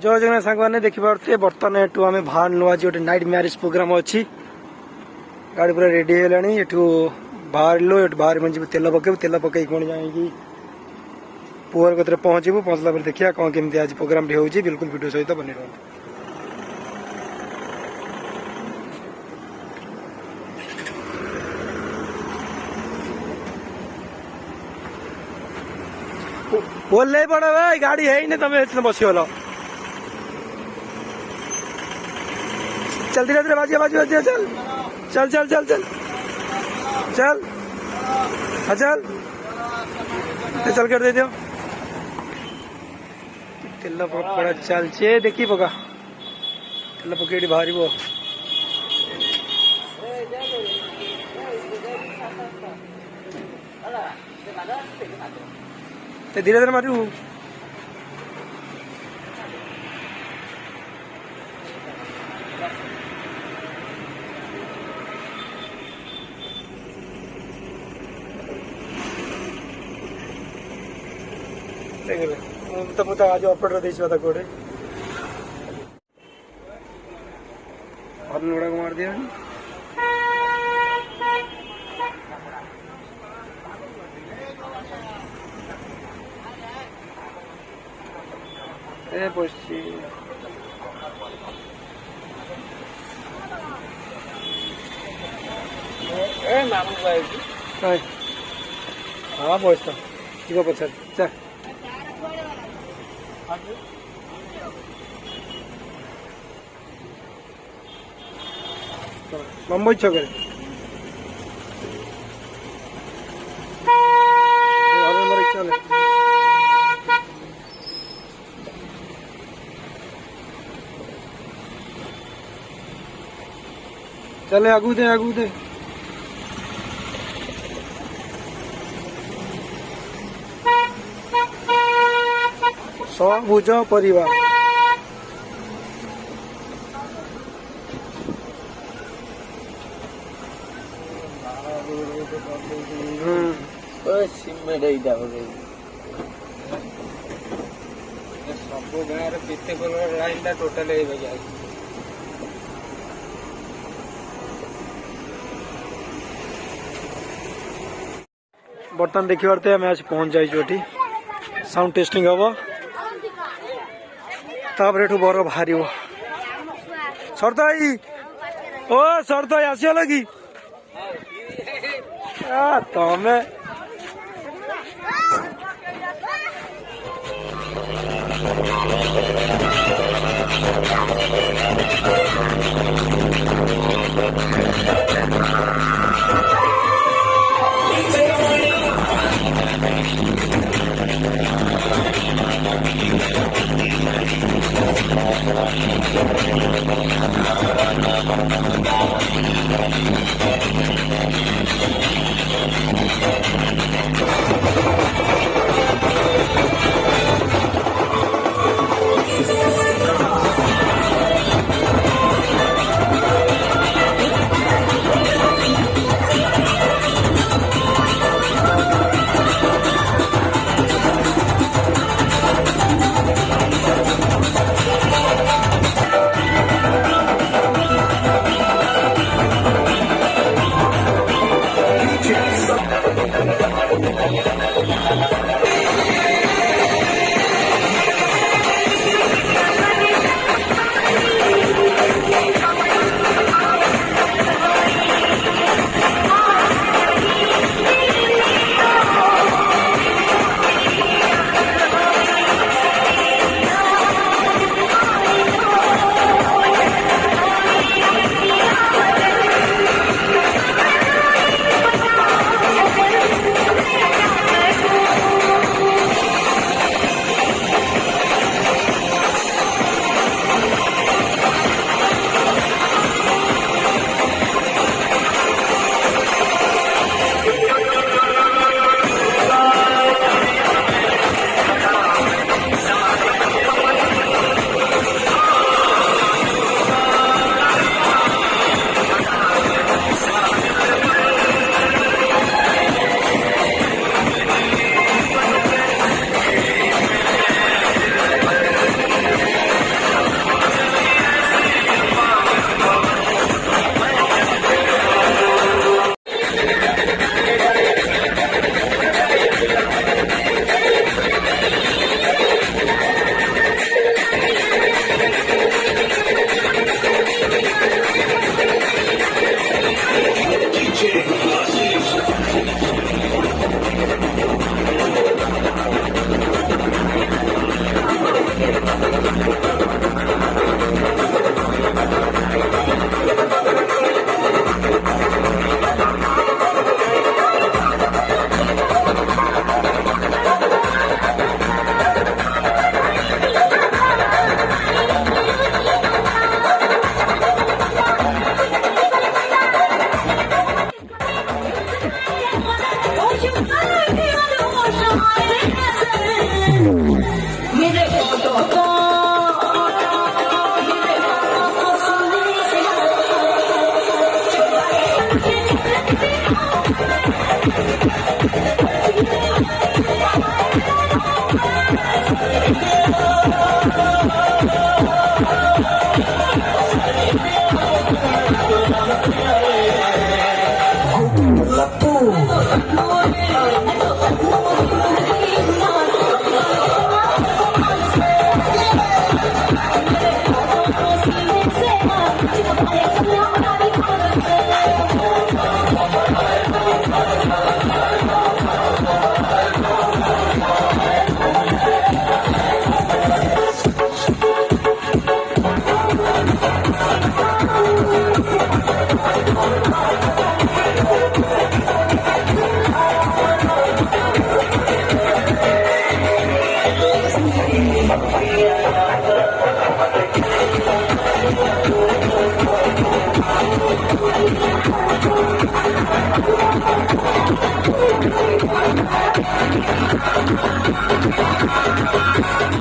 जय जगन्नाथ सांग मैंने देखिपे बर्तमान एठू आम बाहर नुआ गोटे नाइट मैरिज प्रोग्राम अच्छी गाड़ी पूरा रेडी है बाहर बाहर मन जी तेल पकेबू तेल पकई कौन जाएगी पुअर कतरे पहुँचू पहुँचला देखिए कौन केमती आज प्रोग्राम हो बिल्कुल वीडियो सहित बनी रहा बोल नहीं पड़ा भाई गाड़ी है ही नहीं तुम्हें इतने बस गल चल धीरे धीरे बाजी बाजी बाजी चल चल चल चल चल चल हाँ चल चल कर दे दियो तेल पड़ा चलचे देखी पका तेल पकड़ी बाहर धीरे धीरे मारू तो आज ऑपरेटर देता कोड़े हॉर्न उड़ा मार दिया बसছি हाँ बसता ठीक पचार चल मुंबई छक चल चले आगू दे सबुज परिवार सब गाँव केते लाइन टोटाल बर्तमान देखिए आम आज पहुंच जाइए साउंड टेस्टिंग हम तापर बर बाहर सरदाई ओ सरदाई आसगल कि तमें Thank you.